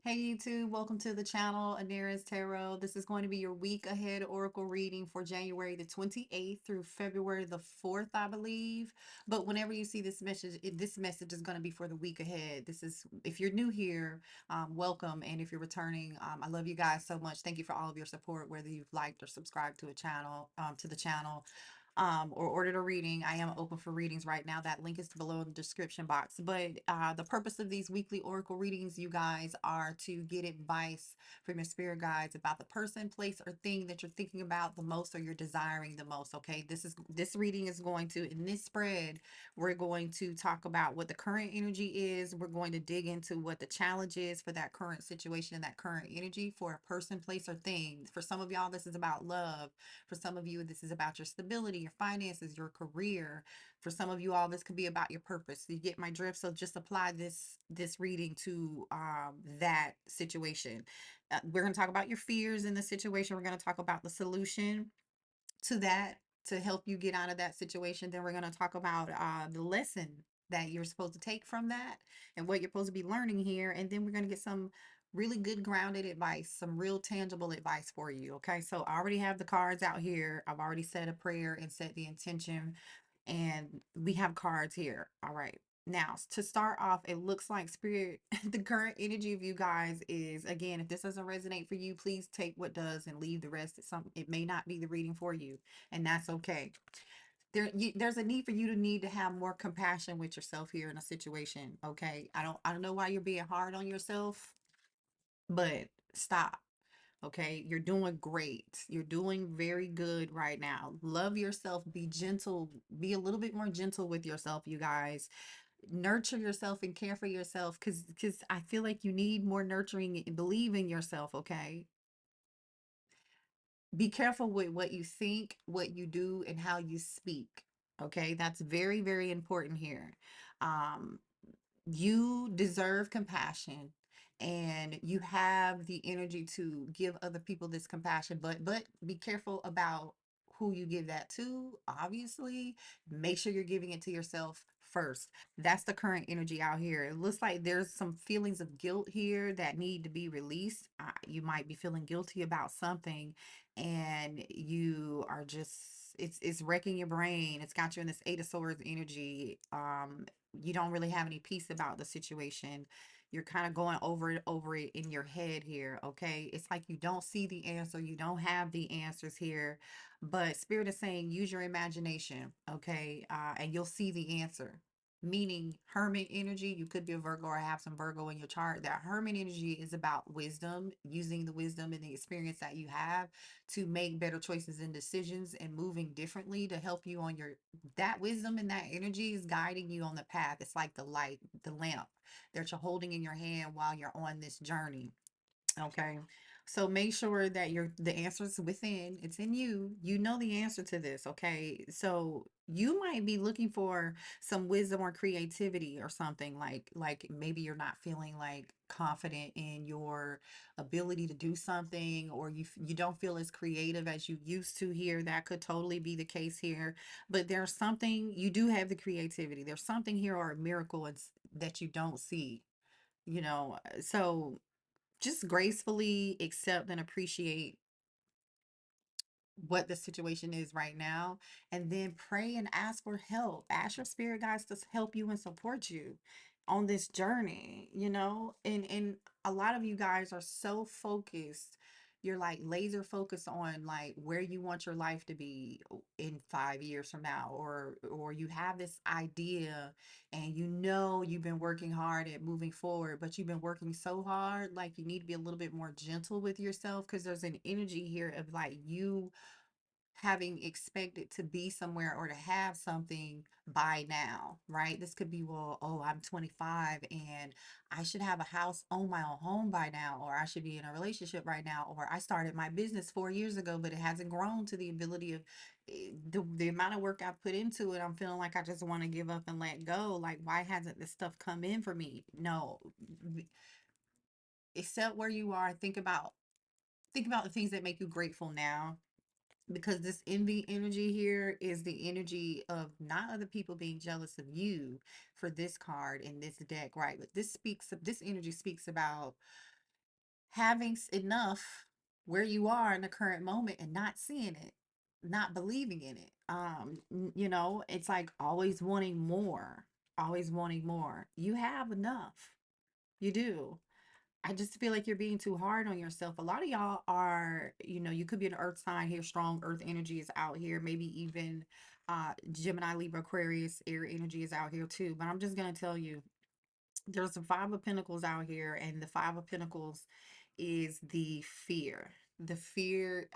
Hey YouTube, welcome to the channel, Anira's Tarot. This is going to be your week ahead oracle reading for January the 28th through February the 4th, I believe. But whenever you see this message, this message is going to be for the week ahead. This is, if you're new here, welcome. And if you're returning, I love you guys so much. Thank you for all of your support, whether you've liked or subscribed to to the channel. Or ordered a reading. I am open for readings right now. That link is below in the description box. But the purpose of these weekly oracle readings, you guys, are to get advice from your spirit guides about the person, place, or thing that you're thinking about the most or you're desiring the most. Okay, this reading is going to, in this spread, we're going to talk about what the current energy is. We're going to dig into what the challenge is for that current situation and that current energy for a person, place, or thing. For some of y'all, this is about love. For some of you, this is about your stability, your finances, your career. For some of you all, this could be about your purpose. You get my drift? So just apply this reading to that situation. We're going to talk about your fears in the situation. We're going to talk about the solution to that to help you get out of that situation. Then we're going to talk about the lesson that you're supposed to take from that and what you're supposed to be learning here. And then we're going to get some really good grounded advice, some real tangible advice for you. Okay, so I already have the cards out here. I've already said a prayer and set the intention, and we have cards here. All right. Now, to start off, it looks like spirit, the current energy of you guys is, again, if this doesn't resonate for you, please take what does and leave the rest. It may not be the reading for you, and that's okay. There's a need for you to need to have more compassion with yourself here in a situation. Okay. I don't know why you're being hard on yourself, but stop. Okay, you're doing great. You're doing very good right now. Love yourself. Be gentle. Be a little bit more gentle with yourself, you guys. Nurture yourself and care for yourself, because I feel like you need more nurturing and believe in yourself. Okay, be careful with what you think, what you do, and how you speak. Okay, that's very, very important here. Um, you deserve compassion, and you have the energy to give other people this compassion, but be careful about who you give that to. Obviously, make sure you're giving it to yourself first. That's the current energy out here. It looks like there's some feelings of guilt here that need to be released. You might be feeling guilty about something, and you are just, it's wrecking your brain. It's got you in this Eight of Swords energy. You don't really have any peace about the situation. You're kind of going over it in your head here. Okay, it's like you don't see the answer, you don't have the answers here, but spirit is saying use your imagination. Okay, and you'll see the answer. Meaning hermit energy, you could be a Virgo or have some Virgo in your chart. That hermit energy is about wisdom, using the wisdom and the experience that you have to make better choices and decisions and moving differently to help you on your, that wisdom and that energy is guiding you on the path. It's like the light, the lamp that you're holding in your hand while you're on this journey. Okay. So make sure that the answer is within, it's in you. You know the answer to this. Okay. So you might be looking for some wisdom or creativity or something, like maybe you're not feeling like confident in your ability to do something, or you don't feel as creative as you used to here. That could totally be the case here. But there's something, you do have the creativity. There's something here, or a miracle that you don't see, so just gracefully accept and appreciate what the situation is right now, and then pray and ask for help. Ask your spirit guides to help you and support you on this journey, and a lot of you guys are so focused. You're like laser focused on like where you want your life to be in 5 years from now, or you have this idea, and you've been working hard at moving forward, but you've been working so hard, like you need to be a little bit more gentle with yourself, because there's an energy here of like you having expected to be somewhere or to have something by now, right? This could be, well, oh, I'm 25 and I should have a house, own my own home by now, or I should be in a relationship right now, or I started my business 4 years ago, but it hasn't grown to the ability of the amount of work I put into it. I'm feeling like I just want to give up and let go. Like, why hasn't this stuff come in for me? No, accept where you are. Think about the things that make you grateful now, because this envy energy here is the energy of not other people being jealous of you for this card in this deck, right? But this energy speaks about having enough where you are in the current moment and not seeing it, not believing in it. You know, it's like always wanting more, always wanting more. You have enough. You do. I just feel like you're being too hard on yourself. A lot of y'all are, you know, you could be an earth sign here, strong earth energy is out here, maybe even Gemini, Libra, Aquarius, air energy is out here too. But I'm just gonna tell you, there's the five of pentacles out here, and the five of pentacles is the fear. The fear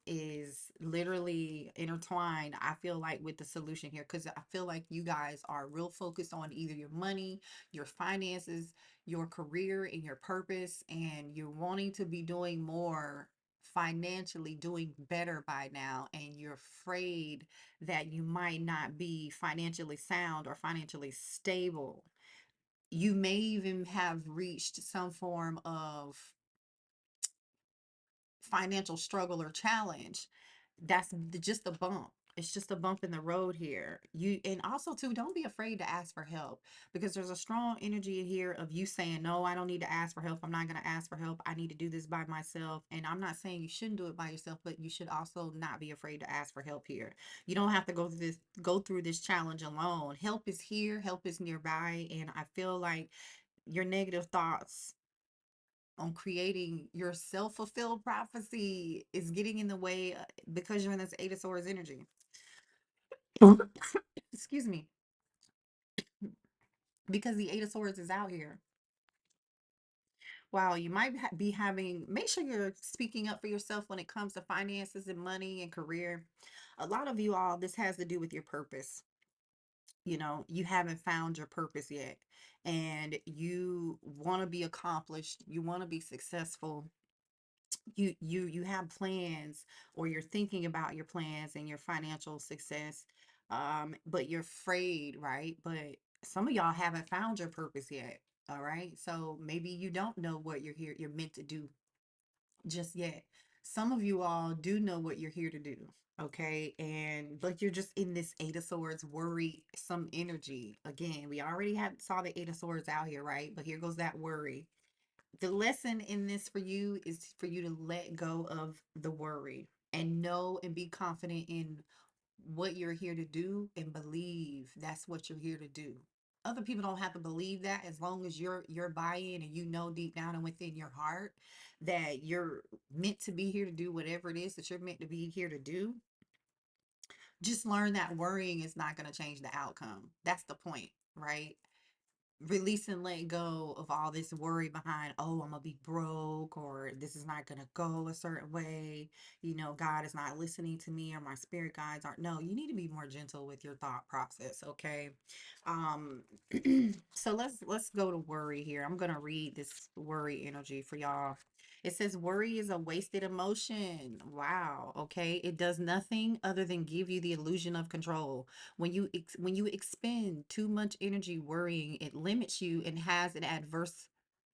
is literally intertwined, I feel like, with the solution here, because I feel like you guys are real focused on either your money, your finances, your career, and your purpose, and you're wanting to be doing more financially, doing better by now, and you're afraid that you might not be financially sound or financially stable. You may even have reached some form of financial struggle or challenge. That's just a bump. It's just a bump in the road here. You, and also too, don't be afraid to ask for help, because there's a strong energy in here of you saying, no, I don't need to ask for help. I'm not going to ask for help. I need to do this by myself. And I'm not saying you shouldn't do it by yourself, but you should also not be afraid to ask for help here. You don't have to go through this challenge alone. Help is here, help is nearby. And I feel like your negative thoughts on creating your self-fulfilled prophecy is getting in the way, because you're in this Eight of Swords energy. Excuse me. Because the Eight of Swords is out here. Wow, you might be having, make sure you're speaking up for yourself when it comes to finances and money and career. A lot of you all, this has to do with your purpose. You know, you haven't found your purpose yet, and you want to be accomplished, you want to be successful, you have plans, or you're thinking about your plans and your financial success, but you're afraid, right? But some of y'all haven't found your purpose yet. All right, so maybe you don't know what you're meant to do just yet. Some of you all do know what you're here to do. Okay, and but you're just in this Eight of Swords worry, some energy. Again, we already have saw the Eight of Swords out here, right? But here goes that worry. The lesson in this for you is for you to let go of the worry and know and be confident in what you're here to do, and believe that's what you're here to do. Other people don't have to believe that, as long as you're buying and you know deep down and within your heart that you're meant to be here to do whatever it is that you're meant to be here to do. Just learn that worrying is not going to change the outcome. That's the point, right? Release and let go of all this worry behind, oh, I'm gonna be broke, or this is not gonna go a certain way, you know, God is not listening to me, or my spirit guides aren't. No, you need to be more gentle with your thought process, okay? um so let's go to worry here. I'm gonna read this worry energy for y'all. It says worry is a wasted emotion. Wow. Okay, it does nothing other than give you the illusion of control. When you expend too much energy worrying, it limits you and has an adverse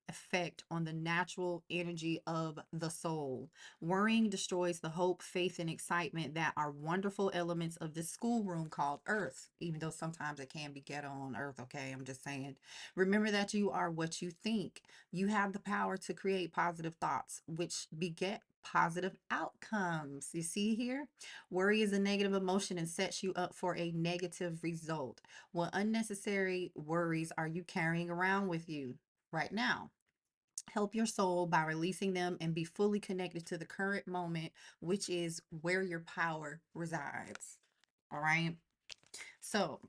effect on the natural energy of the soul. Worrying destroys the hope, faith, and excitement that are wonderful elements of this schoolroom called Earth, even though sometimes it can be ghetto on Earth, okay? I'm just saying. Remember that you are what you think. You have the power to create positive thoughts, which beget positive outcomes. You see here? Worry is a negative emotion and sets you up for a negative result. What unnecessary worries are you carrying around with you right now? Help your soul by releasing them and be fully connected to the current moment, which is where your power resides. All right. So,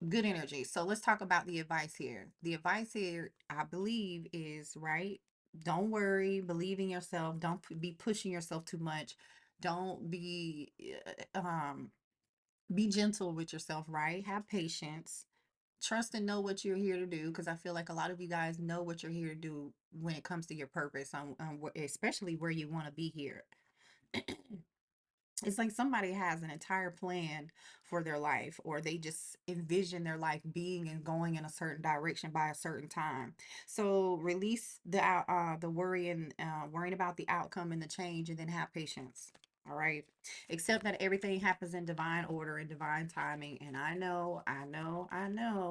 good energy. So, let's talk about the advice here. The advice here, I believe, is right. Don't worry, believe in yourself. Don't be pushing yourself too much. Don't be gentle with yourself, right? Have patience. Trust and know what you're here to do, because I feel like a lot of you guys know what you're here to do when it comes to your purpose, especially where you want to be here. It's like somebody has an entire plan for their life, or they just envision their life being and going in a certain direction by a certain time. So release the worry and worrying about the outcome and the change, and then have patience. All right. Except that everything happens in divine order and divine timing. And I know,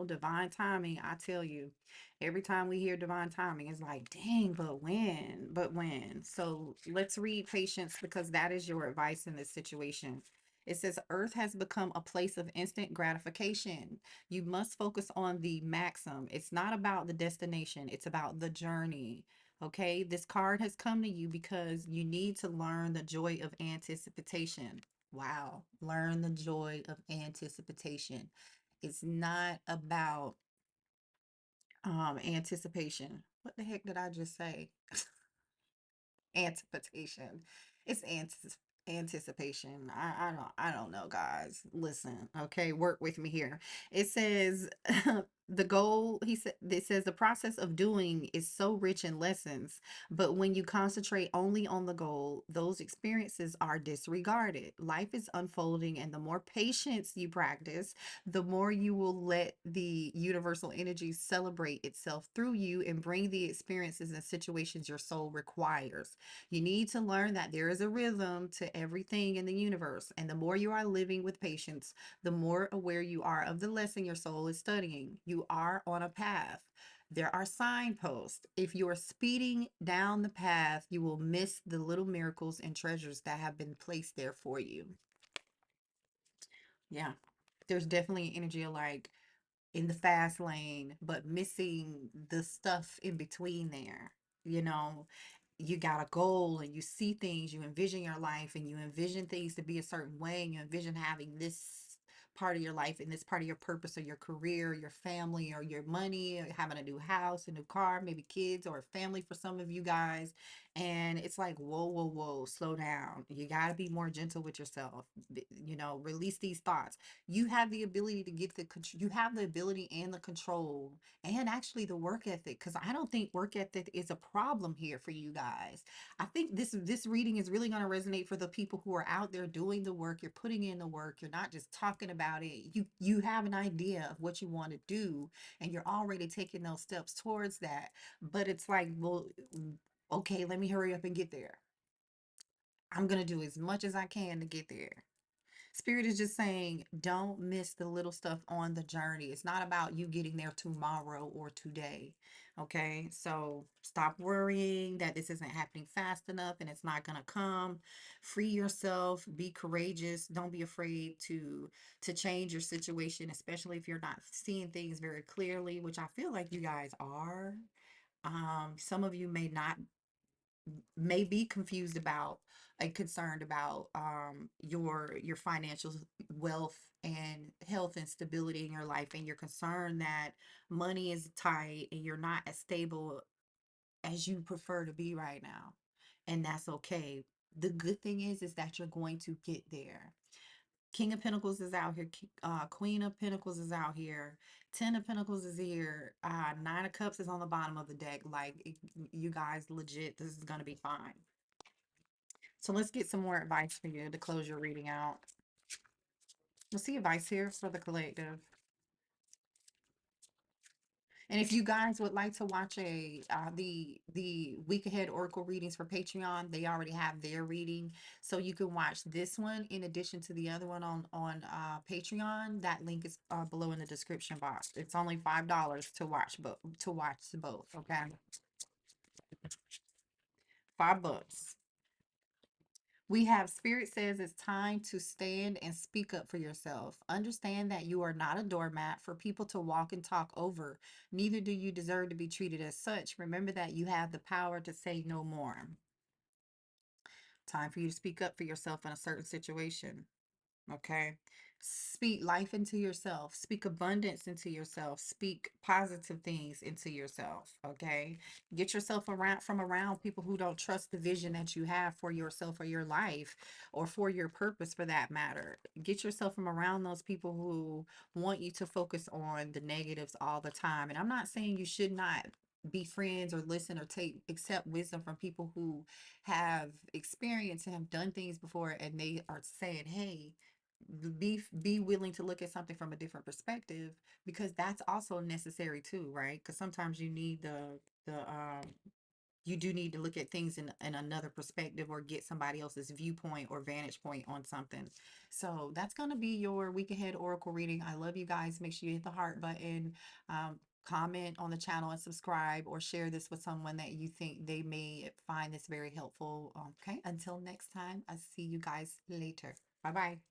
divine timing. I tell you, every time we hear divine timing, it's like, dang, but when? But when? So let's read patience because that is your advice in this situation. It says, Earth has become a place of instant gratification. You must focus on the maxim. It's not about the destination, it's about the journey. Okay, this card has come to you because you need to learn the joy of anticipation. Wow, learn the joy of anticipation. It's not about anticipation. What the heck did I just say? Anticipation. It's anticipation. I don't know, guys. Listen, okay, work with me here. It says the goal, he said it says the process of doing is so rich in lessons, but when you concentrate only on the goal, those experiences are disregarded. Life is unfolding, and the more patience you practice, the more you will let the universal energy celebrate itself through you and bring the experiences and situations your soul requires. You need to learn that there is a rhythm to everything in the universe. And the more you are living with patience, the more aware you are of the lesson your soul is studying. You are on a path. There are signposts. If you are speeding down the path, you will miss the little miracles and treasures that have been placed there for you. Yeah. There's definitely an energy of like, in the fast lane, but missing the stuff in between there. You know, you got a goal and you see things, you envision your life and you envision things to be a certain way, and you envision having this part of your life and this part of your purpose or your career, your family or your money, or having a new house, a new car, maybe kids or a family for some of you guys. And it's like, whoa, whoa, whoa, slow down. You got to be more gentle with yourself. Release these thoughts. You have the ability to get the control. You have the ability and the control and actually the work ethic, because I don't think work ethic is a problem here for you guys. I think this reading is really going to resonate for the people who are out there doing the work. You're putting in the work. You're not just talking about it. You have an idea of what you want to do, and you're already taking those steps towards that. But it's like, well, okay, let me hurry up and get there. I'm going to do as much as I can to get there. Spirit is just saying, don't miss the little stuff on the journey. It's not about you getting there tomorrow or today. Okay. So stop worrying that this isn't happening fast enough and it's not going to come. Free yourself. Be courageous. Don't be afraid to change your situation, especially if you're not seeing things very clearly, which I feel like you guys are. Some of you may be confused about and concerned about your financial wealth and health and stability in your life, and you're concerned that money is tight and you're not as stable as you prefer to be right now, and that's okay. The good thing is that you're going to get there. King of Pentacles is out here. Queen of Pentacles is out here. Ten of Pentacles is here. Nine of Cups is on the bottom of the deck. Like, you guys, legit, this is going to be fine. So let's get some more advice for you to close your reading out. Let's see advice here for the collective. And if you guys would like to watch the week ahead oracle readings for Patreon, they already have their reading, so you can watch this one in addition to the other one on Patreon. That link is below in the description box. It's only $5 to watch, but to watch both. Okay, $5. We have Spirit says it's time to stand and speak up for yourself. Understand that you are not a doormat for people to walk and talk over. Neither do you deserve to be treated as such. Remember that you have the power to say no more. Time for you to speak up for yourself in a certain situation. Okay. Speak life into yourself. Speak abundance into yourself. Speak positive things into yourself. Okay. Get yourself around people who don't trust the vision that you have for yourself or your life or for your purpose for that matter. Get yourself from around those people who want you to focus on the negatives all the time. And I'm not saying you should not be friends or listen or take accept wisdom from people who have experience and have done things before, and they are saying, hey, be willing to look at something from a different perspective, because that's also necessary too, right? Because sometimes you need the you do need to look at things in another perspective or get somebody else's viewpoint or vantage point on something. So that's going to be your week ahead oracle reading. I love you guys. Make sure you hit the heart button, comment on the channel and subscribe, or share this with someone that you think they may find this very helpful. Okay, until next time, I'll see you guys later. Bye bye.